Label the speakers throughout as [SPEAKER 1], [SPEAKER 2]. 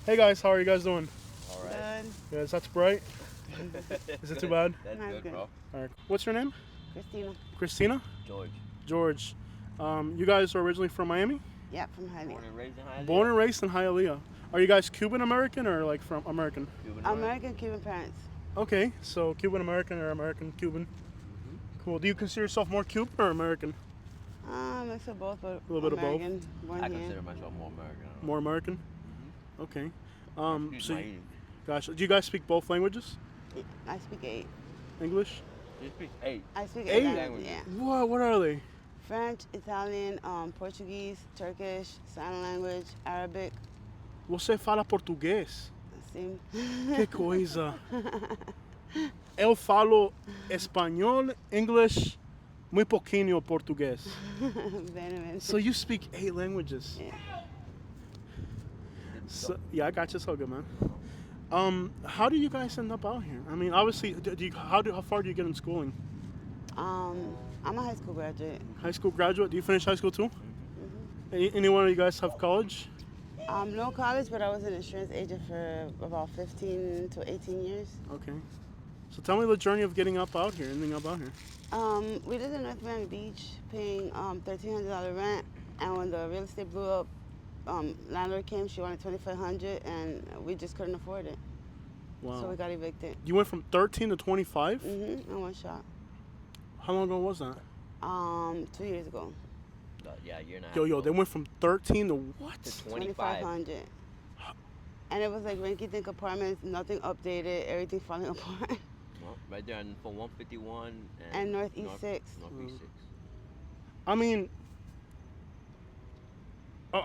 [SPEAKER 1] Hey guys, how are you guys doing?
[SPEAKER 2] All right.
[SPEAKER 1] Yeah, is that too bright? Is it too bad?
[SPEAKER 2] That's
[SPEAKER 3] I'm
[SPEAKER 2] good,
[SPEAKER 3] good.
[SPEAKER 2] bro.
[SPEAKER 1] All right. What's your name?
[SPEAKER 3] Christina.
[SPEAKER 1] Christina?
[SPEAKER 2] George.
[SPEAKER 1] George. You guys are originally from Miami?
[SPEAKER 3] Yep, from Hialeah.
[SPEAKER 2] Born and raised in Hialeah.
[SPEAKER 1] Born and raised in Hialeah. Are you guys Cuban American or like from American?
[SPEAKER 2] Cuban
[SPEAKER 3] American Cuban parents.
[SPEAKER 1] Okay, so Cuban American or American Cuban. Cool. Do you consider yourself more Cuban or American?
[SPEAKER 3] Mix of both, but
[SPEAKER 1] A little bit of both.
[SPEAKER 3] American, Born
[SPEAKER 2] I
[SPEAKER 3] here.
[SPEAKER 2] consider myself more American.
[SPEAKER 1] More American? Okay.
[SPEAKER 2] Excuse
[SPEAKER 1] So,
[SPEAKER 2] my
[SPEAKER 1] gotcha. Do you guys speak both languages?
[SPEAKER 3] I speak 8.
[SPEAKER 1] English?
[SPEAKER 2] You speak 8.
[SPEAKER 3] I speak
[SPEAKER 1] 8?
[SPEAKER 3] 8
[SPEAKER 2] languages.
[SPEAKER 3] yeah.
[SPEAKER 1] What are they?
[SPEAKER 3] French, Italian, Portuguese, Turkish, sign language, Arabic.
[SPEAKER 1] Você fala português?
[SPEAKER 3] Same.
[SPEAKER 1] Que coisa. Eu falo espanhol, English, muito pouquinho português.
[SPEAKER 3] Venomous.
[SPEAKER 1] So you speak 8 languages.
[SPEAKER 3] Yeah.
[SPEAKER 1] So, yeah, I got you. So good, man. How do you guys end up out here? I mean, obviously, how far do you get in schooling?
[SPEAKER 3] I'm a high school graduate.
[SPEAKER 1] High school graduate? Do you finish high school too? Any one of you guys have college?
[SPEAKER 3] No college, but I was an insurance agent for about 15 to 18 years.
[SPEAKER 1] Okay. So tell me the journey of getting up out here, ending up out here.
[SPEAKER 3] We lived in North Miami Beach, paying $1,300 rent, and when the real estate blew up, landlord came. She wanted $2,500, and we just couldn't afford it.
[SPEAKER 1] Wow.
[SPEAKER 3] So we got evicted.
[SPEAKER 1] You went from 13 to 25?
[SPEAKER 3] In one shot.
[SPEAKER 1] How long ago was that?
[SPEAKER 3] 2 years ago.
[SPEAKER 2] Yeah, you're not.
[SPEAKER 1] Yo, they went from 13 to what?
[SPEAKER 2] To 25.
[SPEAKER 3] $2,500. And it was like rinky dink apartments, nothing updated, everything falling apart.
[SPEAKER 2] Well, right there for 151
[SPEAKER 3] And Northeast 6.
[SPEAKER 2] Northeast 6.
[SPEAKER 1] I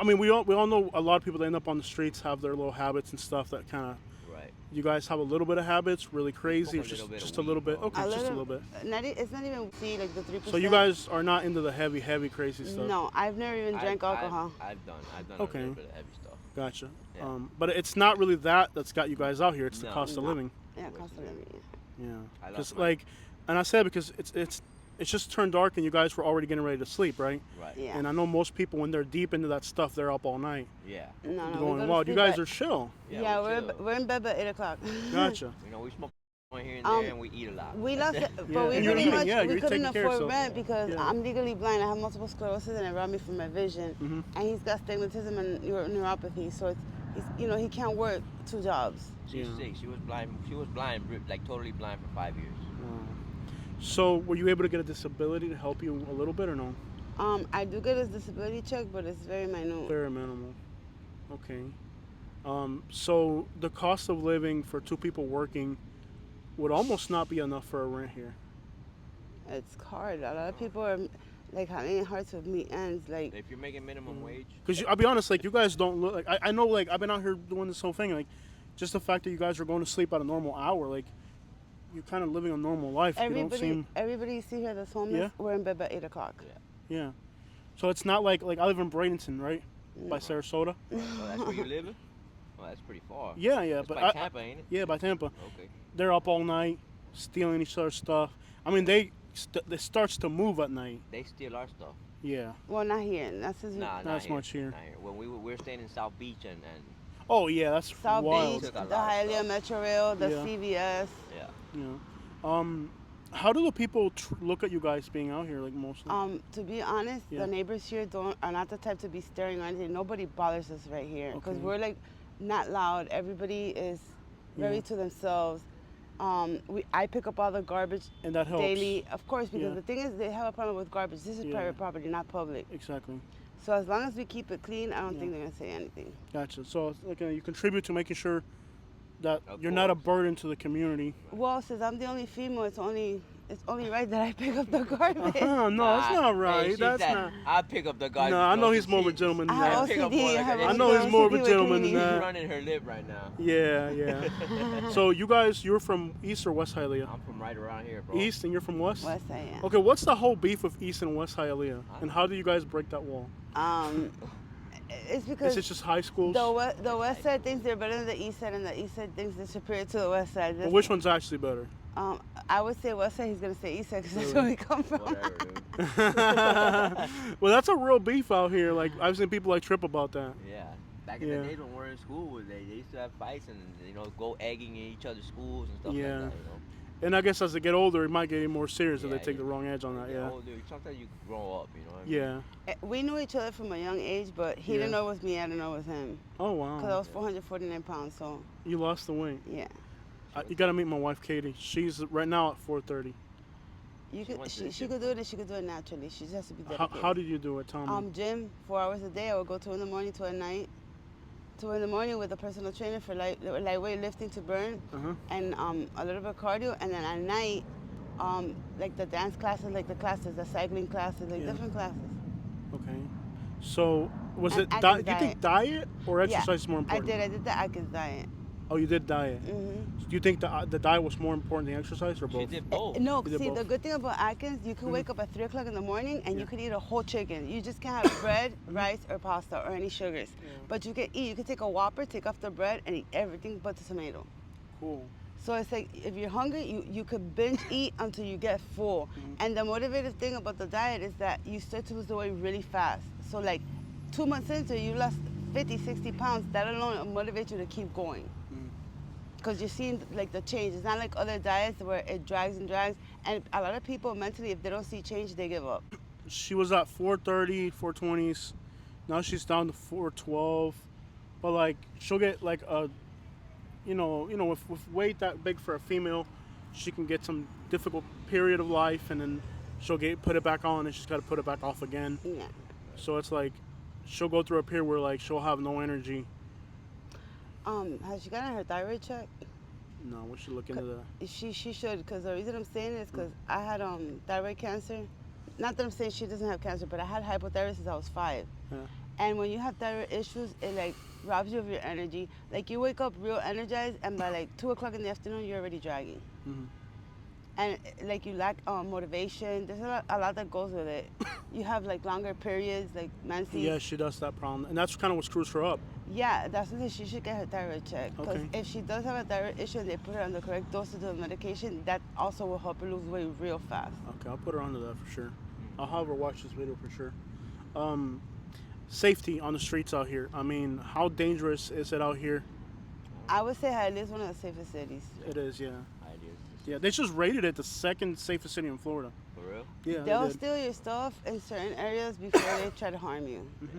[SPEAKER 1] mean, we all know a lot of people that end up on the streets have their little habits and stuff that kind of.
[SPEAKER 2] Right.
[SPEAKER 1] You guys have a little bit of habits, really crazy, or
[SPEAKER 2] a little bit
[SPEAKER 1] just
[SPEAKER 2] of
[SPEAKER 1] a little
[SPEAKER 2] weed,
[SPEAKER 1] bit.
[SPEAKER 2] bro.
[SPEAKER 1] Okay, just a little bit.
[SPEAKER 3] It's not even see like the 3%.
[SPEAKER 1] So you guys are not into the heavy crazy stuff.
[SPEAKER 3] No, I've never even drank alcohol.
[SPEAKER 2] I've done
[SPEAKER 1] Okay.
[SPEAKER 2] a little bit of heavy stuff.
[SPEAKER 1] Gotcha.
[SPEAKER 2] Yeah.
[SPEAKER 1] But it's not really that's got you guys out here. It's the
[SPEAKER 2] No.
[SPEAKER 1] cost of
[SPEAKER 3] No.
[SPEAKER 1] living.
[SPEAKER 3] Yeah, cost of living. Yeah.
[SPEAKER 1] Yeah.
[SPEAKER 2] I love
[SPEAKER 1] Because
[SPEAKER 2] my-
[SPEAKER 1] and I said because it's just turned dark and you guys were already getting ready to sleep, right?
[SPEAKER 2] Right.
[SPEAKER 3] Yeah.
[SPEAKER 1] And I know most people when they're deep into that stuff, they're up all night.
[SPEAKER 2] Yeah.
[SPEAKER 3] No, we
[SPEAKER 1] going,
[SPEAKER 3] go to
[SPEAKER 1] wow, you
[SPEAKER 3] sleep
[SPEAKER 1] guys
[SPEAKER 3] at-
[SPEAKER 1] are chill.
[SPEAKER 3] Yeah,
[SPEAKER 2] chill.
[SPEAKER 3] we're in bed by 8 o'clock.
[SPEAKER 1] Gotcha.
[SPEAKER 2] You know, we smoke one here and
[SPEAKER 3] Um,
[SPEAKER 2] there, and we eat a lot.
[SPEAKER 3] We lost it,
[SPEAKER 1] Yeah,
[SPEAKER 3] but we
[SPEAKER 1] and you're
[SPEAKER 3] pretty
[SPEAKER 1] eating,
[SPEAKER 3] much
[SPEAKER 1] yeah,
[SPEAKER 3] we
[SPEAKER 1] you're
[SPEAKER 3] couldn't
[SPEAKER 1] taking care of
[SPEAKER 3] afford
[SPEAKER 1] yourself.
[SPEAKER 3] rent because
[SPEAKER 1] Yeah.
[SPEAKER 3] I'm legally blind. I have multiple sclerosis and it robbed me from my vision.
[SPEAKER 1] Mhm.
[SPEAKER 3] And he's got stigmatism and neuropathy, so he can't work 2 jobs.
[SPEAKER 2] She's
[SPEAKER 1] Yeah.
[SPEAKER 2] sick. She was blind. She was blind, like totally blind for 5 years.
[SPEAKER 1] Wow. So were you able to get a disability to help you a little bit or no?
[SPEAKER 3] I do get his disability check, but it's very minute.
[SPEAKER 1] Very minimal. Okay. So the cost of living for 2 people working would almost not be enough for a rent here.
[SPEAKER 3] It's hard. A lot of people are like having it hard to meet ends. Like
[SPEAKER 2] If you're making minimum wage,
[SPEAKER 1] Because I'll be honest, like you guys don't look like I know like I've been out here doing this whole thing, like just the fact that you guys are going to sleep at a normal hour, like you're kind of living a normal life. You don't seem
[SPEAKER 3] everybody you see here that's homeless,
[SPEAKER 1] Yeah?
[SPEAKER 3] we're in bed by 8 o'clock.
[SPEAKER 1] yeah. So it's not like I live in Bradenton, right, by Sarasota.
[SPEAKER 2] oh, that's where you living? Oh, that's pretty far.
[SPEAKER 1] Yeah,
[SPEAKER 2] It's
[SPEAKER 1] but
[SPEAKER 2] by Tampa, ain't it?
[SPEAKER 1] yeah, by Tampa.
[SPEAKER 2] Okay.
[SPEAKER 1] They're up all night, stealing each other's stuff. I mean, they starts to move at night.
[SPEAKER 2] They steal our stuff.
[SPEAKER 1] Yeah.
[SPEAKER 3] Well, not here. That's his
[SPEAKER 2] Nah,
[SPEAKER 1] Not
[SPEAKER 2] not
[SPEAKER 1] as
[SPEAKER 2] here.
[SPEAKER 1] much here.
[SPEAKER 2] Not here. When we're staying in South Beach and
[SPEAKER 1] Oh yeah, that's
[SPEAKER 3] South
[SPEAKER 1] wild.
[SPEAKER 3] Beach,
[SPEAKER 2] Took a
[SPEAKER 3] the
[SPEAKER 2] lot of
[SPEAKER 3] Hialeah
[SPEAKER 2] stuff.
[SPEAKER 3] Metro Rail, the
[SPEAKER 1] Yeah.
[SPEAKER 3] CVS.
[SPEAKER 2] yeah.
[SPEAKER 1] Yeah. How do the people look at you guys being out here, like mostly?
[SPEAKER 3] To be honest,
[SPEAKER 1] Yeah.
[SPEAKER 3] the neighbors here are not the type to be staring or anything. Nobody bothers us right here because
[SPEAKER 1] Okay.
[SPEAKER 3] we're like not loud. Everybody is very
[SPEAKER 1] Yeah.
[SPEAKER 3] to themselves. I pick up all the garbage
[SPEAKER 1] And that helps.
[SPEAKER 3] daily, of course, because
[SPEAKER 1] Yeah.
[SPEAKER 3] the thing is they have a problem with garbage. This is
[SPEAKER 1] Yeah.
[SPEAKER 3] private property, not public.
[SPEAKER 1] Exactly.
[SPEAKER 3] So as long as we keep it clean, I don't
[SPEAKER 1] Yeah.
[SPEAKER 3] think they're gonna say anything.
[SPEAKER 1] Gotcha. So you contribute to making sure that
[SPEAKER 2] Of
[SPEAKER 1] you're not a
[SPEAKER 2] course.
[SPEAKER 1] burden to the community.
[SPEAKER 3] Well, since I'm the only female, it's only right that I pick up the garbage.
[SPEAKER 1] No, that's not right.
[SPEAKER 2] Hey,
[SPEAKER 1] That's
[SPEAKER 2] said,
[SPEAKER 1] not.
[SPEAKER 2] I'll pick up the garbage.
[SPEAKER 1] No, I know
[SPEAKER 2] bro.
[SPEAKER 1] he's more of a
[SPEAKER 2] She-
[SPEAKER 1] gentleman than
[SPEAKER 3] I have
[SPEAKER 2] I'll
[SPEAKER 1] that.
[SPEAKER 2] pick up
[SPEAKER 3] OCD.
[SPEAKER 2] more
[SPEAKER 3] I
[SPEAKER 2] like
[SPEAKER 3] have
[SPEAKER 2] that.
[SPEAKER 1] I know he's more of a
[SPEAKER 3] OCD with
[SPEAKER 1] gentleman than
[SPEAKER 3] cleaning.
[SPEAKER 2] She's
[SPEAKER 1] that.
[SPEAKER 2] running her lip right now.
[SPEAKER 1] Yeah, yeah. So you're from East or West Hialeah?
[SPEAKER 2] I'm from right around here, bro.
[SPEAKER 1] East, and you're from West.
[SPEAKER 3] West Side, yeah.
[SPEAKER 1] Okay, what's the whole beef with East and West Hialeah, and how do you guys break that wall?
[SPEAKER 3] It's
[SPEAKER 1] Is
[SPEAKER 3] because
[SPEAKER 1] it just high schools?
[SPEAKER 3] the West Side thinks they're better than the East Side, and the East Side thinks they're superior to the West Side.
[SPEAKER 1] But which one's actually better?
[SPEAKER 3] I would say West Side. He's gonna say East Side because that's where we come from.
[SPEAKER 2] Whatever, dude.
[SPEAKER 1] Well, that's a real beef out here. Like I've seen people like trip about that.
[SPEAKER 2] Yeah. Back in
[SPEAKER 1] Yeah.
[SPEAKER 2] the days when we were in school, they used to have fights and go egging in each other's schools and stuff
[SPEAKER 1] Yeah.
[SPEAKER 2] like that.
[SPEAKER 1] And I guess as they get older, it might get more serious if they
[SPEAKER 2] Yeah,
[SPEAKER 1] take the wrong edge on
[SPEAKER 2] When
[SPEAKER 1] that.
[SPEAKER 2] you get
[SPEAKER 1] Yeah.
[SPEAKER 2] older, sometimes you grow up. You know what I mean?
[SPEAKER 1] Yeah.
[SPEAKER 3] We knew each other from a young age, but he
[SPEAKER 1] Yeah.
[SPEAKER 3] didn't know it was me. I didn't know it was him.
[SPEAKER 1] Oh
[SPEAKER 3] Because I
[SPEAKER 1] wow.
[SPEAKER 3] was 449 pounds, so
[SPEAKER 1] You lost the weight.
[SPEAKER 3] yeah.
[SPEAKER 1] You gotta meet my wife, Katie. She's right now at 430.
[SPEAKER 3] You
[SPEAKER 2] She
[SPEAKER 3] could,
[SPEAKER 2] went to
[SPEAKER 3] she,
[SPEAKER 2] the
[SPEAKER 3] she
[SPEAKER 2] gym.
[SPEAKER 3] could do it and she could do it naturally. She just has to be dedicated.
[SPEAKER 1] How did you do it? Tell me.
[SPEAKER 3] Gym, 4 hours a day. I would go 2 in the morning, 2 at night. 2 in the morning with a personal trainer for lightweight lifting to burn,
[SPEAKER 1] Uh-huh.
[SPEAKER 3] and a little bit of cardio. And then at night, like the dance classes, like the classes, the cycling classes, like
[SPEAKER 1] Yeah.
[SPEAKER 3] different classes.
[SPEAKER 1] Okay. So was
[SPEAKER 3] And
[SPEAKER 1] it
[SPEAKER 3] Atkins
[SPEAKER 1] do you think diet or exercise is more
[SPEAKER 3] I
[SPEAKER 1] important?
[SPEAKER 3] did the Atkins diet.
[SPEAKER 1] Oh, you did diet.
[SPEAKER 3] hmm
[SPEAKER 1] Do you think the diet was more important than exercise or
[SPEAKER 2] She
[SPEAKER 1] both?
[SPEAKER 2] did both.
[SPEAKER 3] No,
[SPEAKER 1] You did
[SPEAKER 3] see, the
[SPEAKER 1] both.
[SPEAKER 3] good thing about Atkins, you can wake up at 3 o'clock in the morning and
[SPEAKER 1] Yeah.
[SPEAKER 3] you can eat a whole chicken. You just can't have bread, rice, or pasta, or any sugars.
[SPEAKER 1] Yeah.
[SPEAKER 3] But you can eat. You can take a Whopper, take off the bread, and eat everything but the tomato.
[SPEAKER 1] Cool.
[SPEAKER 3] So it's like if you're hungry, you could binge eat until you get full. And the motivative thing about the diet is that you start to lose the weight really fast. So like 2 months into it, you lost 50, 60 pounds. That alone motivates you to keep going. Because you're seeing like the change. It's not like other diets where it drags and drags. And a lot of people mentally, if they don't see change, they give up.
[SPEAKER 1] She was at 430, 420s. Now she's down to 412. But like she'll get like a, with weight that big for a female, she can get some difficult period of life, and then she'll put it back on, and she's got to put it back off again.
[SPEAKER 3] Yeah.
[SPEAKER 1] So it's like she'll go through a period where like she'll have no energy.
[SPEAKER 3] Has she gotten her thyroid check?
[SPEAKER 1] No, we should look into that.
[SPEAKER 3] She should, because the reason I'm saying is because I had thyroid cancer. Not that I'm saying she doesn't have cancer, but I had hypothyroid since I was 5.
[SPEAKER 1] Yeah.
[SPEAKER 3] And when you have thyroid issues, it like robs you of your energy. Like you wake up real energized, and by like 2 o'clock in the afternoon, you're already dragging.
[SPEAKER 1] Mhm.
[SPEAKER 3] And like you lack motivation. There's a lot that goes with it. You have like longer periods, like menses.
[SPEAKER 1] Yeah, she does that problem, and that's kind of what screws her up.
[SPEAKER 3] Yeah, that's why she should get her thyroid checked. Because
[SPEAKER 1] Okay.
[SPEAKER 3] if she does have a thyroid issue and they put her on the correct dosage of medication, that also will help her lose weight real fast.
[SPEAKER 1] Okay, I'll put her onto that for sure. I'll have her watch this video for sure. Safety on the streets out here. I mean, how dangerous is it out here?
[SPEAKER 3] I would say Hialeah is one of the safest cities.
[SPEAKER 1] It is, yeah.
[SPEAKER 2] Ideas.
[SPEAKER 1] Yeah, they just rated it the second safest city in Florida.
[SPEAKER 2] For real?
[SPEAKER 1] Yeah,
[SPEAKER 3] They'll
[SPEAKER 1] they did.
[SPEAKER 3] steal your stuff in certain areas before they try to harm you.
[SPEAKER 1] Mm-hmm.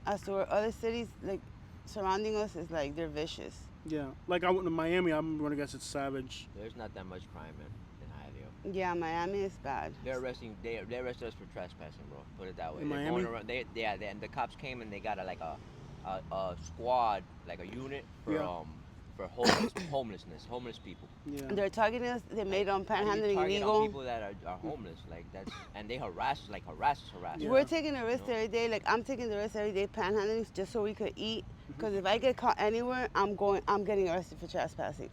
[SPEAKER 3] As to where other cities like surrounding us is like they're vicious.
[SPEAKER 1] Yeah, like I went to Miami. I'm gonna guess it's savage.
[SPEAKER 2] There's not that much crime in Hialeah.
[SPEAKER 3] Yeah, Miami is bad.
[SPEAKER 2] They arrested us for trespassing, bro. Put it that way.
[SPEAKER 1] In
[SPEAKER 2] They're
[SPEAKER 1] Miami?
[SPEAKER 2] going around, and the cops came and they got a squad, like a unit for
[SPEAKER 1] Yeah.
[SPEAKER 2] For homeless people.
[SPEAKER 1] Yeah.
[SPEAKER 3] They're targeting us. They made
[SPEAKER 2] How do you
[SPEAKER 3] panhandling
[SPEAKER 2] target on
[SPEAKER 3] illegal.
[SPEAKER 2] people that are homeless, like that's, and they harass us.
[SPEAKER 1] Yeah.
[SPEAKER 3] We're taking a risk
[SPEAKER 2] You know?
[SPEAKER 3] every day. Like I'm taking the risk every day panhandling just so we could eat.
[SPEAKER 1] Mm-hmm.
[SPEAKER 3] Because if I get caught anywhere, I'm getting arrested for trespassing.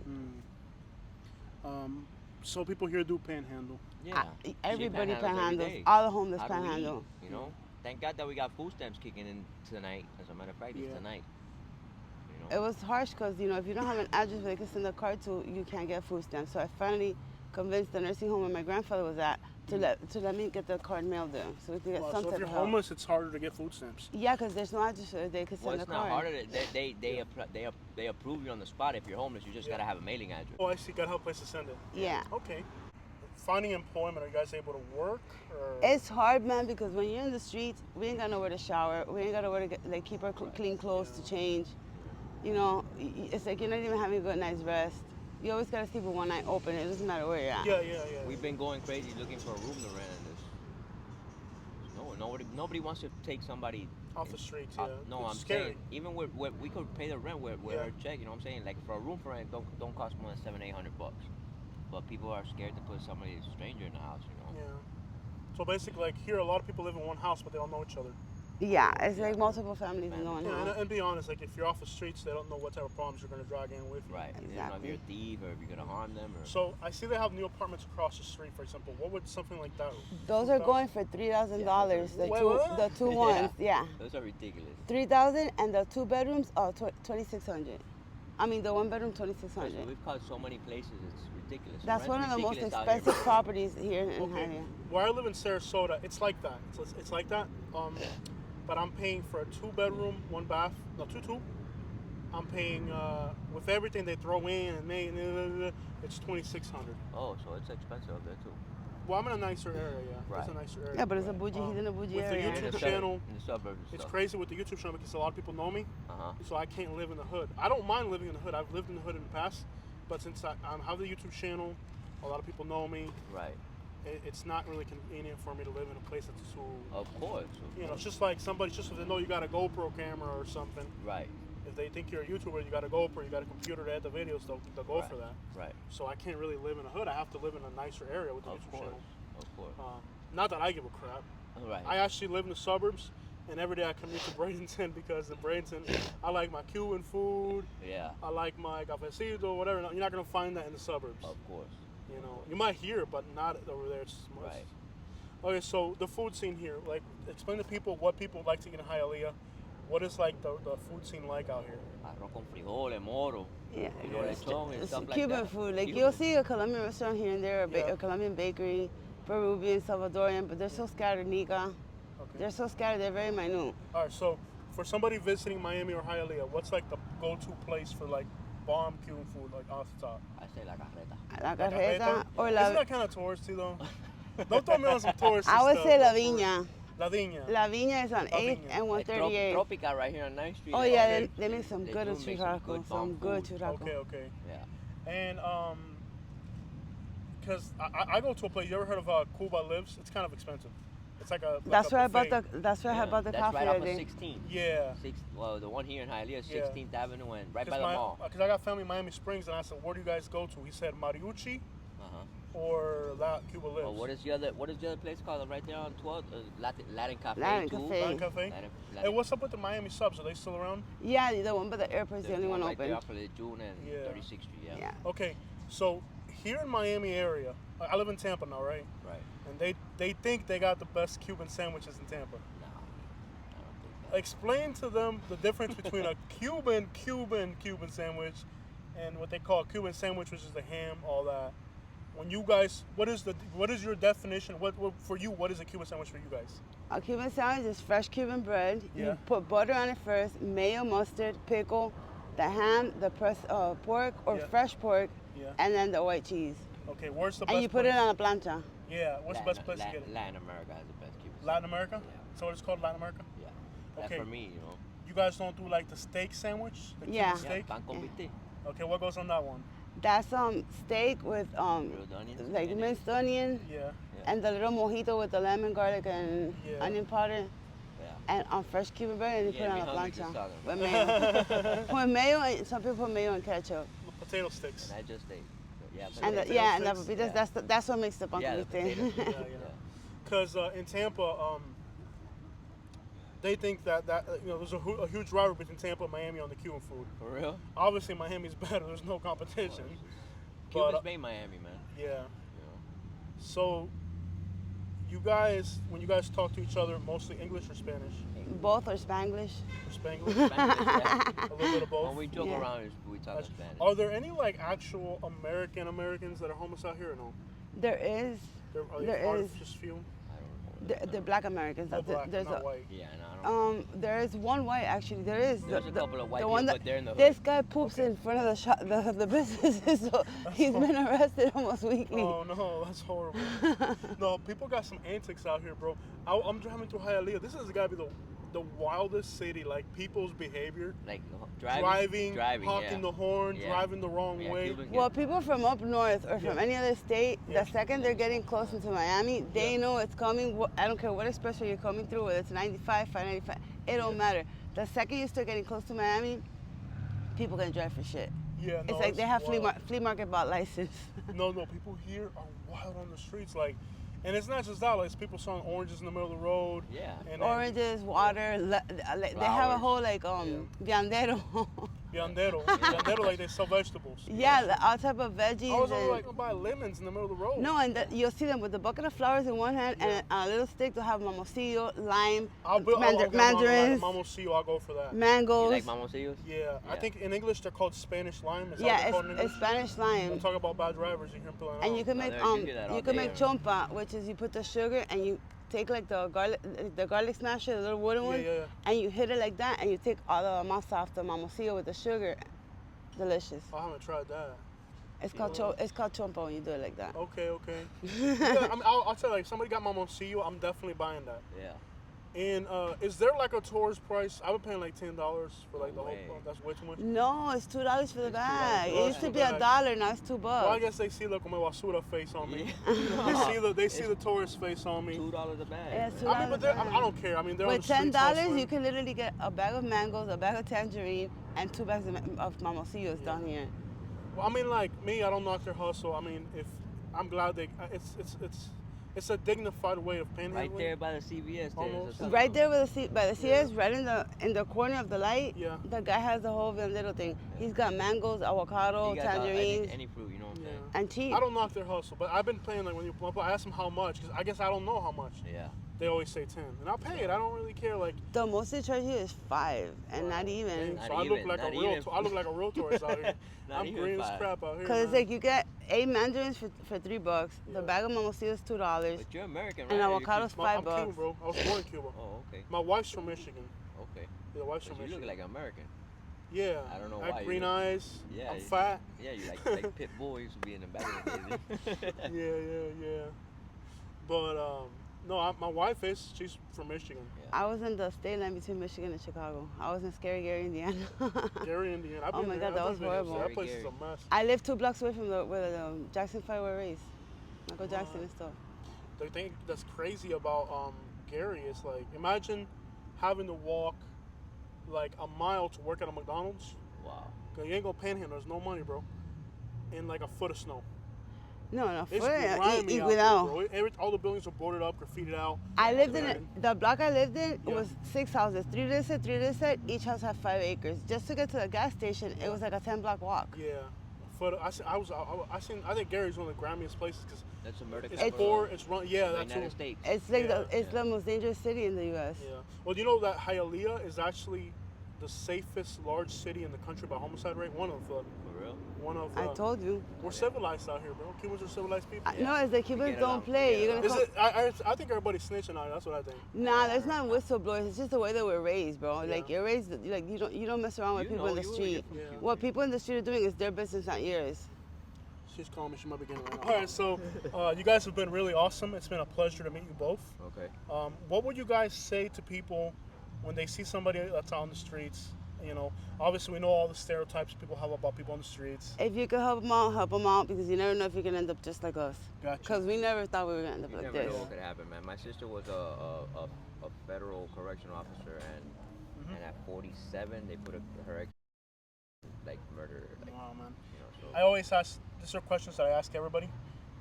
[SPEAKER 1] So people here do panhandle.
[SPEAKER 2] Yeah.
[SPEAKER 3] Everybody
[SPEAKER 2] She panhandles every
[SPEAKER 3] panhandles.
[SPEAKER 2] day.
[SPEAKER 3] All the homeless
[SPEAKER 2] How do we eat,
[SPEAKER 3] panhandle.
[SPEAKER 2] You know, thank God that we got food stamps kicking in tonight. As a matter of fact,
[SPEAKER 1] Yeah.
[SPEAKER 2] it's tonight. You
[SPEAKER 3] It
[SPEAKER 2] know?
[SPEAKER 3] was harsh because, if you don't have an address where they can send a card to, you can't get food stamps. So I finally convinced the nursing home where my grandfather was at to let me get the card mailed there so we could get
[SPEAKER 1] Wow,
[SPEAKER 3] some
[SPEAKER 1] so
[SPEAKER 3] type
[SPEAKER 1] if you're
[SPEAKER 3] of help.
[SPEAKER 1] homeless, it's harder to get food stamps.
[SPEAKER 3] Yeah, because there's no address where they could
[SPEAKER 2] Well,
[SPEAKER 3] send
[SPEAKER 2] it's
[SPEAKER 3] a
[SPEAKER 2] not
[SPEAKER 3] card.
[SPEAKER 2] harder. They approve you on the spot if you're homeless. You just gotta have a mailing address.
[SPEAKER 1] Oh, I see. Got to have a place to send it.
[SPEAKER 3] Yeah.
[SPEAKER 1] Okay. Finding employment. Are you guys able to work? Or?
[SPEAKER 3] It's hard, man, because when you're in the streets, we ain't got nowhere to shower. We ain't got nowhere to keep our clean clothes to change. It's like you're not even having a good night's rest. You always gotta sleep with one eye open. It doesn't matter where you're at.
[SPEAKER 1] Yeah.
[SPEAKER 2] We've been going crazy looking for a room to rent. And nobody wants to take somebody
[SPEAKER 1] Off the streets.
[SPEAKER 2] off-
[SPEAKER 1] Yeah.
[SPEAKER 2] No,
[SPEAKER 1] It's
[SPEAKER 2] I'm
[SPEAKER 1] scary.
[SPEAKER 2] saying even with we could pay the rent with
[SPEAKER 1] Yeah.
[SPEAKER 2] our check. You know what I'm saying? Like for a room for rent don't cost more than $700-800. But people are scared to put somebody a stranger in the house. You know.
[SPEAKER 1] Yeah. So basically, like here, a lot of people live in one house, but they don't know each other.
[SPEAKER 3] Yeah, it's like multiple families in one
[SPEAKER 1] Yeah,
[SPEAKER 3] house.
[SPEAKER 1] and be honest, like if you're off the streets, they don't know what type of problems you're gonna drag in with you.
[SPEAKER 2] Right. You don't know if you're a thief or if you're gonna harm them or.
[SPEAKER 1] So I see they have new apartments across the street, for example. What would something like that?
[SPEAKER 3] Those are going for $3,000. The
[SPEAKER 1] Wait,
[SPEAKER 3] two,
[SPEAKER 1] what?
[SPEAKER 3] the two ones, yeah.
[SPEAKER 2] Those are ridiculous.
[SPEAKER 3] 3,000, and the 2 bedrooms are 2,600. I mean, the 1 bedroom
[SPEAKER 2] So
[SPEAKER 3] 2,600.
[SPEAKER 2] we've called so many places, it's ridiculous.
[SPEAKER 3] That's
[SPEAKER 2] Rent's
[SPEAKER 3] one of the most
[SPEAKER 2] ridiculous out here,
[SPEAKER 3] expensive
[SPEAKER 2] bro.
[SPEAKER 3] properties here in
[SPEAKER 1] Okay.
[SPEAKER 3] Hialeah.
[SPEAKER 1] Where I live in Sarasota, it's like that. It's like that. but I'm paying for a 2-bedroom, 1 bath, no, two. I'm paying with everything they throw in and it's 2,600.
[SPEAKER 2] Oh, so it's expensive up there too.
[SPEAKER 1] Well, I'm in a nicer area, yeah. It's
[SPEAKER 2] Right.
[SPEAKER 1] a nicer area.
[SPEAKER 3] Yeah, but it's a bougie. He's in a bougie
[SPEAKER 1] with the
[SPEAKER 3] area.
[SPEAKER 1] YouTube
[SPEAKER 2] In the
[SPEAKER 1] channel,
[SPEAKER 2] in the suburbs and
[SPEAKER 1] it's
[SPEAKER 2] stuff.
[SPEAKER 1] crazy with the YouTube channel because a lot of people know me,
[SPEAKER 2] Uh-huh.
[SPEAKER 1] so I can't live in the hood. I don't mind living in the hood. I've lived in the hood in the past, but since I have the YouTube channel, a lot of people know me.
[SPEAKER 2] Right.
[SPEAKER 1] It's not really convenient for me to live in a place that's too.
[SPEAKER 2] Of course.
[SPEAKER 1] You know, it's just like somebody just if they know you got a GoPro camera or something.
[SPEAKER 2] Right.
[SPEAKER 1] If they think you're a YouTuber, you got a GoPro, you got a computer to edit the videos, they'll go
[SPEAKER 2] Right.
[SPEAKER 1] for that.
[SPEAKER 2] Right.
[SPEAKER 1] So I can't really live in a hood. I have to live in a nicer area with the
[SPEAKER 2] Of
[SPEAKER 1] YouTube
[SPEAKER 2] course.
[SPEAKER 1] channel.
[SPEAKER 2] Of course.
[SPEAKER 1] Not that I give a crap.
[SPEAKER 2] Right.
[SPEAKER 1] I actually live in the suburbs, and every day I commute to Bradenton because in Bradenton, I like my Cuban food.
[SPEAKER 2] Yeah.
[SPEAKER 1] I like my cafecito, whatever. You're not gonna find that in the suburbs.
[SPEAKER 2] Of course.
[SPEAKER 1] You know, you might hear it, but not over there. It's much.
[SPEAKER 2] Right.
[SPEAKER 1] Okay, so the food scene here, like, explain to people what people like to eat in Hialeah. What is like the food scene like out here?
[SPEAKER 2] Arroz con frijoles, moro.
[SPEAKER 3] Yeah,
[SPEAKER 2] You know, lechon and
[SPEAKER 3] it's
[SPEAKER 2] stuff like
[SPEAKER 3] Cuban
[SPEAKER 2] that.
[SPEAKER 3] food. Like
[SPEAKER 2] Cuban.
[SPEAKER 3] you'll see a Colombian restaurant here and there,
[SPEAKER 1] Yeah.
[SPEAKER 3] a Colombian bakery, Peruvian, Salvadorian, but they're so scattered, Nika.
[SPEAKER 1] Okay.
[SPEAKER 3] They're so scattered. They're very minute.
[SPEAKER 1] All right, so for somebody visiting Miami or Hialeah, what's like the go-to place for like bomb Cuban food, like off the top?
[SPEAKER 2] I say la carreta.
[SPEAKER 3] La
[SPEAKER 1] La
[SPEAKER 3] carreta or
[SPEAKER 1] Isn't
[SPEAKER 3] la.
[SPEAKER 1] that kind of touristy though? Don't throw me on some touristy
[SPEAKER 3] I would
[SPEAKER 1] stuff,
[SPEAKER 3] say La
[SPEAKER 1] don't worry.
[SPEAKER 3] Viña.
[SPEAKER 1] La Viña.
[SPEAKER 3] La Viña is on
[SPEAKER 1] La
[SPEAKER 3] 8th
[SPEAKER 1] Viña.
[SPEAKER 3] and
[SPEAKER 2] Like
[SPEAKER 3] 138.
[SPEAKER 2] Tropica right here on 9th Street.
[SPEAKER 3] Oh
[SPEAKER 2] they-
[SPEAKER 3] yeah,
[SPEAKER 1] Okay.
[SPEAKER 3] they make some
[SPEAKER 2] they
[SPEAKER 3] good
[SPEAKER 2] do make some
[SPEAKER 3] churrasco.
[SPEAKER 2] good
[SPEAKER 3] Some
[SPEAKER 2] bomb
[SPEAKER 3] good
[SPEAKER 2] food.
[SPEAKER 3] churrasco.
[SPEAKER 1] Okay.
[SPEAKER 2] Yeah.
[SPEAKER 1] And because I go to a place. You ever heard of Cuba Lives? It's kind of expensive. It's like a.
[SPEAKER 3] That's
[SPEAKER 1] where
[SPEAKER 3] where I bought the. That's where I
[SPEAKER 2] Yeah,
[SPEAKER 3] bought the
[SPEAKER 2] that's
[SPEAKER 3] coffee
[SPEAKER 2] right
[SPEAKER 3] that
[SPEAKER 2] off of
[SPEAKER 3] day.
[SPEAKER 2] 16.
[SPEAKER 1] Yeah.
[SPEAKER 2] Well, the one here in Hialeah is
[SPEAKER 1] Yeah.
[SPEAKER 2] 16th Avenue and right by the mall.
[SPEAKER 1] Because I got family in Miami Springs, and I said, "Where do you guys go to?" He said, "Mariucci
[SPEAKER 2] Uh-huh.
[SPEAKER 1] or La Cuba Lives."
[SPEAKER 2] Well, what is the other place called right there on 12th? Latin Cafe
[SPEAKER 3] Latin
[SPEAKER 2] too.
[SPEAKER 3] Cafe.
[SPEAKER 1] Latin Cafe. Hey, what's up with the Miami subs? Are they still around?
[SPEAKER 3] Yeah, the one by the airport's the only one
[SPEAKER 2] right there
[SPEAKER 3] open.
[SPEAKER 2] off of the June and
[SPEAKER 1] Yeah.
[SPEAKER 2] 36th Street. Yeah.
[SPEAKER 3] Yeah.
[SPEAKER 1] Okay, so here in Miami area, I live in Tampa now, right?
[SPEAKER 2] Right.
[SPEAKER 1] And they think they got the best Cuban sandwiches in Tampa.
[SPEAKER 2] No, I don't think that.
[SPEAKER 1] Explain to them the difference between a Cuban sandwich and what they call a Cuban sandwich, which is the ham, all that. When you guys, what is your definition? What for you? What is a Cuban sandwich for you guys?
[SPEAKER 3] A Cuban sandwich is fresh Cuban bread.
[SPEAKER 1] Yeah.
[SPEAKER 3] You put butter on it first, mayo, mustard, pickle, the ham, the pressed pork or
[SPEAKER 1] Yeah.
[SPEAKER 3] fresh pork,
[SPEAKER 1] Yeah.
[SPEAKER 3] and then the white cheese.
[SPEAKER 1] Okay, where's the best?
[SPEAKER 3] And you put it
[SPEAKER 1] place?
[SPEAKER 3] on a plancha.
[SPEAKER 1] Yeah, what's the best place to get it?
[SPEAKER 2] Latin America has the best Cuban
[SPEAKER 1] Latin
[SPEAKER 2] sandwich.
[SPEAKER 1] America.
[SPEAKER 2] Yeah.
[SPEAKER 1] So it's called Latin America.
[SPEAKER 2] Yeah. That's
[SPEAKER 1] Okay.
[SPEAKER 2] for me, you know.
[SPEAKER 1] You guys don't do like the steak sandwich, the
[SPEAKER 3] Yeah.
[SPEAKER 1] Cuban steak.
[SPEAKER 2] Yeah, pan con bistec.
[SPEAKER 1] Okay, what goes on that one?
[SPEAKER 3] That's steak with
[SPEAKER 2] Grilled onions.
[SPEAKER 3] like
[SPEAKER 2] and
[SPEAKER 3] minced onion
[SPEAKER 1] Yeah.
[SPEAKER 3] and the little mojito with the lemon, garlic, and
[SPEAKER 1] Yeah.
[SPEAKER 3] onion powder.
[SPEAKER 2] Yeah.
[SPEAKER 3] And on fresh Cuban bread, and you
[SPEAKER 2] Yeah,
[SPEAKER 3] put it
[SPEAKER 2] me
[SPEAKER 3] on a
[SPEAKER 2] hungry
[SPEAKER 3] plancha
[SPEAKER 2] just talking
[SPEAKER 3] with
[SPEAKER 2] about
[SPEAKER 3] mayo. With mayo, and some people put mayo and ketchup.
[SPEAKER 1] Potato sticks.
[SPEAKER 2] And I just ate. Yeah.
[SPEAKER 3] And
[SPEAKER 1] Potato
[SPEAKER 3] yeah, and the
[SPEAKER 1] sticks?
[SPEAKER 3] papitas.
[SPEAKER 2] Yeah.
[SPEAKER 3] That's what makes the pan
[SPEAKER 2] Yeah,
[SPEAKER 3] con
[SPEAKER 2] the
[SPEAKER 3] bistec.
[SPEAKER 2] potatoes.
[SPEAKER 1] Yeah, yeah. Because in Tampa, they think that there's a huge rivalry between Tampa and Miami on the Cuban food.
[SPEAKER 2] For real?
[SPEAKER 1] Obviously, Miami's better. There's no competition.
[SPEAKER 2] Cubans
[SPEAKER 1] But
[SPEAKER 2] made Miami, man.
[SPEAKER 1] yeah.
[SPEAKER 2] You know.
[SPEAKER 1] So, you guys, when you guys talk to each other, mostly English or Spanish
[SPEAKER 3] Both are Spanglish.
[SPEAKER 1] or Spanglish?
[SPEAKER 2] Spanish, yeah.
[SPEAKER 1] A little bit of both.
[SPEAKER 2] When we joke
[SPEAKER 3] Yeah.
[SPEAKER 2] around, we talk in
[SPEAKER 1] That's-
[SPEAKER 2] Spanish.
[SPEAKER 1] Are there any like actual Americans that are homeless out here or no?
[SPEAKER 3] There is.
[SPEAKER 1] Are they
[SPEAKER 3] There is.
[SPEAKER 1] just few?
[SPEAKER 2] I don't know.
[SPEAKER 3] They're black Americans.
[SPEAKER 1] No
[SPEAKER 3] That's it.
[SPEAKER 1] black,
[SPEAKER 3] There's
[SPEAKER 1] not
[SPEAKER 3] a,
[SPEAKER 1] white.
[SPEAKER 2] Yeah, no, I don't.
[SPEAKER 3] there is one white actually. There is.
[SPEAKER 2] There's a couple of white
[SPEAKER 3] the
[SPEAKER 2] people,
[SPEAKER 3] one that,
[SPEAKER 2] but they're in the hood.
[SPEAKER 3] This guy poops in front of the shop, the businesses, so he's been arrested almost weekly.
[SPEAKER 1] Oh no, that's horrible. No, people got some antics out here, bro. I'm driving through Hialeah. This has got to be the wildest city. Like people's behavior,
[SPEAKER 2] Like
[SPEAKER 1] driving, honking
[SPEAKER 2] yeah.
[SPEAKER 1] the horn,
[SPEAKER 2] Yeah.
[SPEAKER 1] driving the wrong
[SPEAKER 2] Yeah,
[SPEAKER 1] way.
[SPEAKER 2] Cuban
[SPEAKER 3] Well, people from up north or from
[SPEAKER 1] Yeah.
[SPEAKER 3] any other state,
[SPEAKER 1] Yeah.
[SPEAKER 3] the second they're getting close into Miami, they
[SPEAKER 1] Yeah.
[SPEAKER 3] know it's coming. I don't care what expressway you're coming through, whether it's 95, 595, it don't matter. The second you start getting close to Miami, people gonna drive for shit.
[SPEAKER 1] Yeah, no,
[SPEAKER 3] It's like they have
[SPEAKER 1] wild.
[SPEAKER 3] flea market bought license.
[SPEAKER 1] No, people here are wild on the streets. Like, and it's not just that. Like, it's people selling oranges in the middle of the road.
[SPEAKER 2] Yeah.
[SPEAKER 1] And
[SPEAKER 3] Oranges, water, they have a
[SPEAKER 2] Flowers.
[SPEAKER 3] whole like viandero.
[SPEAKER 1] Viandero, like they sell vegetables.
[SPEAKER 3] Yeah, all type of veggies.
[SPEAKER 1] I was
[SPEAKER 3] and-
[SPEAKER 1] like, gonna buy lemons in the middle of the road.
[SPEAKER 3] no, and you'll see them with the bucket of flowers in one hand and a little stick. They'll have mamoncillo, lime, mandarins,
[SPEAKER 1] Mamoncillo, I'll go for that.
[SPEAKER 2] You
[SPEAKER 3] mangoes.
[SPEAKER 2] like mamoncillos?
[SPEAKER 1] Yeah, I
[SPEAKER 2] Yeah.
[SPEAKER 1] think in English they're called Spanish lime. Is that what
[SPEAKER 3] Yeah,
[SPEAKER 1] they're called in
[SPEAKER 3] it's
[SPEAKER 1] English?
[SPEAKER 3] Spanish lime.
[SPEAKER 1] Don't talk about bad drivers. You hear them pulling out.
[SPEAKER 3] And you can
[SPEAKER 2] No,
[SPEAKER 3] make
[SPEAKER 2] there- you get that all
[SPEAKER 3] you can
[SPEAKER 2] day,
[SPEAKER 3] make
[SPEAKER 2] yeah.
[SPEAKER 3] chompa, which is you put the sugar and you take like the garlic smasher, the little wooden one,
[SPEAKER 1] yeah.
[SPEAKER 3] and you hit it like that, and you take all the masa off the mamoncillo with the sugar. Delicious.
[SPEAKER 1] I haven't tried that.
[SPEAKER 3] It's called it's called chompa when you do it like that.
[SPEAKER 1] Okay. Yeah, I mean, I'll tell you, like, somebody got mamoncillo, I'm definitely buying that.
[SPEAKER 2] Yeah.
[SPEAKER 1] And is there like a tourist price? I've been paying like $10 for like the whole.
[SPEAKER 2] way.
[SPEAKER 1] That's way too much.
[SPEAKER 3] No, it's $2 for the
[SPEAKER 2] It's $2.
[SPEAKER 3] bag.
[SPEAKER 1] Oh,
[SPEAKER 3] It used to
[SPEAKER 1] it's
[SPEAKER 3] be
[SPEAKER 1] $2.
[SPEAKER 3] $1, now it's $2.
[SPEAKER 1] Well, I guess they see like my basura face on me.
[SPEAKER 2] Yeah.
[SPEAKER 1] They see the tourist face on me.
[SPEAKER 2] $2 a bag.
[SPEAKER 3] Yeah, it's
[SPEAKER 2] man.
[SPEAKER 1] I mean, but I don't care. I mean, they're on
[SPEAKER 3] With
[SPEAKER 1] the streets hustling.
[SPEAKER 3] $10, you can literally get a bag of mangoes, a bag of tangerine, and 2 bags of mamoncillos down here.
[SPEAKER 1] Well, I mean, like me, I don't knock their hustle. I mean, if I'm glad they, it's a dignified way of panhandling.
[SPEAKER 2] Right there by the CVS.
[SPEAKER 1] Almost.
[SPEAKER 3] Right there by the Sears, right in the corner of the light.
[SPEAKER 1] Yeah.
[SPEAKER 3] The guy has the whole little thing. He's got mangoes, avocado,
[SPEAKER 2] He got
[SPEAKER 3] tangerines,
[SPEAKER 2] any fruit, you know what I'm
[SPEAKER 1] Yeah.
[SPEAKER 2] saying?
[SPEAKER 3] and cheese.
[SPEAKER 1] I don't knock their hustle, but I've been paying like when I ask them how much, because I guess I don't know how much.
[SPEAKER 2] Yeah.
[SPEAKER 1] They always say 10, and I'll pay it. I don't really care. Like,
[SPEAKER 3] The most they charge you is 5, and not even.
[SPEAKER 1] dang,
[SPEAKER 2] Not
[SPEAKER 1] so I look
[SPEAKER 2] even,
[SPEAKER 1] like a
[SPEAKER 2] not
[SPEAKER 1] real,
[SPEAKER 2] even.
[SPEAKER 1] I look like a real tourist out here.
[SPEAKER 2] Not
[SPEAKER 1] I'm
[SPEAKER 2] even
[SPEAKER 1] green as
[SPEAKER 2] 5.
[SPEAKER 1] crap out here.
[SPEAKER 3] Cause it's
[SPEAKER 1] man.
[SPEAKER 3] like you get 8 mandarins for $3.
[SPEAKER 1] Yeah.
[SPEAKER 3] The bag of mamoncillo is $2.
[SPEAKER 2] But you're American, right?
[SPEAKER 3] And
[SPEAKER 2] Or you
[SPEAKER 3] avocados
[SPEAKER 2] keep-
[SPEAKER 1] I'm
[SPEAKER 3] $5.
[SPEAKER 1] Cuban, bro. I was born in Cuba.
[SPEAKER 2] Oh, okay.
[SPEAKER 1] My wife's from Michigan.
[SPEAKER 2] Okay.
[SPEAKER 1] Yeah, the wife's
[SPEAKER 2] But
[SPEAKER 1] from
[SPEAKER 2] you look
[SPEAKER 1] Michigan.
[SPEAKER 2] like American.
[SPEAKER 1] Yeah.
[SPEAKER 2] I don't know
[SPEAKER 1] I have
[SPEAKER 2] why
[SPEAKER 1] green
[SPEAKER 2] you-
[SPEAKER 1] eyes.
[SPEAKER 2] Yeah.
[SPEAKER 1] I'm
[SPEAKER 2] you-
[SPEAKER 1] fat.
[SPEAKER 2] Yeah, you like pit bull used to be in the back of the days.
[SPEAKER 1] Yeah. But my wife she's from Michigan.
[SPEAKER 3] I was in the state line between Michigan and Chicago. I was in Scary Gary, Indiana.
[SPEAKER 1] Gary, Indiana. I've
[SPEAKER 3] Oh
[SPEAKER 1] been
[SPEAKER 3] my
[SPEAKER 1] there.
[SPEAKER 3] God, that
[SPEAKER 1] I've
[SPEAKER 3] was
[SPEAKER 1] been there.
[SPEAKER 3] horrible.
[SPEAKER 1] That place is
[SPEAKER 2] Gary.
[SPEAKER 1] a mess.
[SPEAKER 3] I live 2 blocks away from where the Jackson 5 were raised. Michael Jackson and stuff.
[SPEAKER 1] The thing that's crazy about Gary is like, imagine having to walk like a mile to work at a McDonald's.
[SPEAKER 2] Wow.
[SPEAKER 1] Cause you ain't gonna panhandle. There's no money, bro. In like a foot of snow.
[SPEAKER 3] No,
[SPEAKER 1] It's
[SPEAKER 3] fuera,
[SPEAKER 1] grimy out there,
[SPEAKER 3] cuidado.
[SPEAKER 1] bro. All the buildings are boarded up, graffitied out.
[SPEAKER 3] I lived in
[SPEAKER 1] Yeah.
[SPEAKER 3] the block I lived in
[SPEAKER 1] Yeah.
[SPEAKER 3] was 6 houses, 3 this side, 3 this side. Each house had 5 acres. Just to get to the gas station, it was like a 10-block walk.
[SPEAKER 1] Yeah. I think Gary's one of the grimiest places because
[SPEAKER 2] That's a murder
[SPEAKER 1] it's
[SPEAKER 2] capital
[SPEAKER 1] poor.
[SPEAKER 2] of
[SPEAKER 1] It's run. Yeah,
[SPEAKER 2] the
[SPEAKER 1] that's
[SPEAKER 2] United
[SPEAKER 1] what.
[SPEAKER 2] States.
[SPEAKER 3] It's like
[SPEAKER 1] Yeah.
[SPEAKER 3] it's the most dangerous city in the U.S.
[SPEAKER 1] Yeah. Well, do you know that Hialeah is actually the safest large city in the country by homicide rate? One of
[SPEAKER 2] For real?
[SPEAKER 3] I told you.
[SPEAKER 1] We're civilized out here, bro. Cubans are civilized people.
[SPEAKER 3] No, it's the Cubans
[SPEAKER 2] get
[SPEAKER 3] don't
[SPEAKER 2] along,
[SPEAKER 3] play.
[SPEAKER 2] we
[SPEAKER 3] You're
[SPEAKER 2] get
[SPEAKER 3] gonna
[SPEAKER 1] Is
[SPEAKER 3] come.
[SPEAKER 1] it? I think everybody's snitching out. That's what I think.
[SPEAKER 3] Nah, there's not whistleblowers. It's just the way that we're raised, bro. Like
[SPEAKER 1] Yeah.
[SPEAKER 3] you're raised, like you don't mess around with people in the street.
[SPEAKER 1] Yeah.
[SPEAKER 3] What people in the street are doing is their business, not yours.
[SPEAKER 1] She's calling me. She might be getting right now. All right, so you guys have been really awesome. It's been a pleasure to meet you both.
[SPEAKER 2] Okay.
[SPEAKER 1] What would you guys say to people when they see somebody that's out on the streets? You know, obviously we know all the stereotypes people have about people on the streets.
[SPEAKER 3] If you could help them out because you never know if you're gonna end up just like us.
[SPEAKER 1] Gotcha.
[SPEAKER 3] Because we never thought we were gonna end up
[SPEAKER 2] You
[SPEAKER 3] like
[SPEAKER 2] never
[SPEAKER 3] this.
[SPEAKER 2] know what could happen, man. My sister was a federal correctional officer, and at 47, they put her ex like murder, like
[SPEAKER 1] Wow, man.
[SPEAKER 2] you know. So
[SPEAKER 1] I always ask. These are questions that I ask everybody.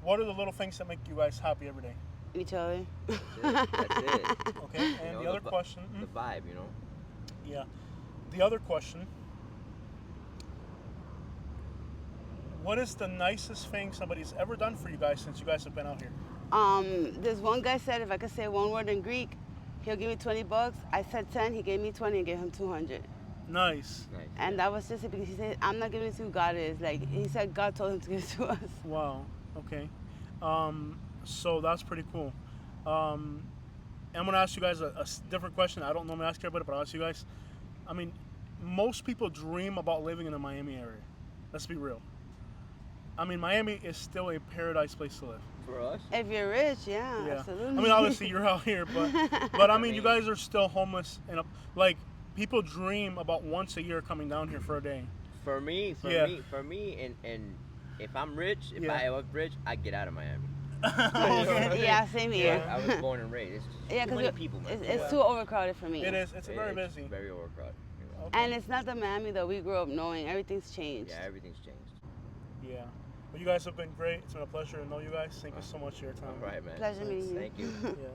[SPEAKER 1] What are the little things that make you guys happy every day?
[SPEAKER 3] Each other.
[SPEAKER 2] that's it.
[SPEAKER 1] Okay.
[SPEAKER 2] You
[SPEAKER 1] And
[SPEAKER 2] know,
[SPEAKER 1] the other
[SPEAKER 2] vi-
[SPEAKER 1] question.
[SPEAKER 2] The vibe, you know.
[SPEAKER 1] Yeah. The other question. What is the nicest thing somebody's ever done for you guys since you guys have been out here?
[SPEAKER 3] This one guy said if I could say one word in Greek, he'll give me $20. I said 10, he gave me 20 and gave him 200.
[SPEAKER 1] Nice.
[SPEAKER 2] Nice.
[SPEAKER 3] And that was just it because he said, I'm not giving it to you, God is. Like, he said God told him to give it to us.
[SPEAKER 1] Wow. Okay. So that's pretty cool. I'm gonna ask you guys a different question. I don't normally ask everybody, but I'll ask you guys. I mean, most people dream about living in the Miami area. Let's be real. I mean, Miami is still a paradise place to live.
[SPEAKER 2] For us,
[SPEAKER 3] If you're rich, yeah,
[SPEAKER 1] Yeah.
[SPEAKER 3] absolutely.
[SPEAKER 1] I mean, obviously you're out here, but I mean, you guys are still homeless and like people dream about once a year coming down here for a day.
[SPEAKER 2] for me, and if I'm rich, if
[SPEAKER 1] Yeah.
[SPEAKER 2] I was rich, I'd get out of Miami.
[SPEAKER 3] Yeah, same here.
[SPEAKER 2] I was born and raised. It's
[SPEAKER 3] Yeah,
[SPEAKER 2] too
[SPEAKER 3] because
[SPEAKER 2] many people, man.
[SPEAKER 3] it's too overcrowded for me.
[SPEAKER 1] It is. It's very
[SPEAKER 2] It's
[SPEAKER 1] busy.
[SPEAKER 2] very overcrowded. You know.
[SPEAKER 1] Okay.
[SPEAKER 3] And it's not the Miami that we grew up knowing. Everything's changed.
[SPEAKER 2] Yeah, everything's changed.
[SPEAKER 1] Yeah. Well, you guys have been great. It's been a pleasure to know you guys. Thank you so much for your time.
[SPEAKER 2] All right, man.
[SPEAKER 3] Pleasure meeting you.
[SPEAKER 2] Thank you.
[SPEAKER 1] Yeah.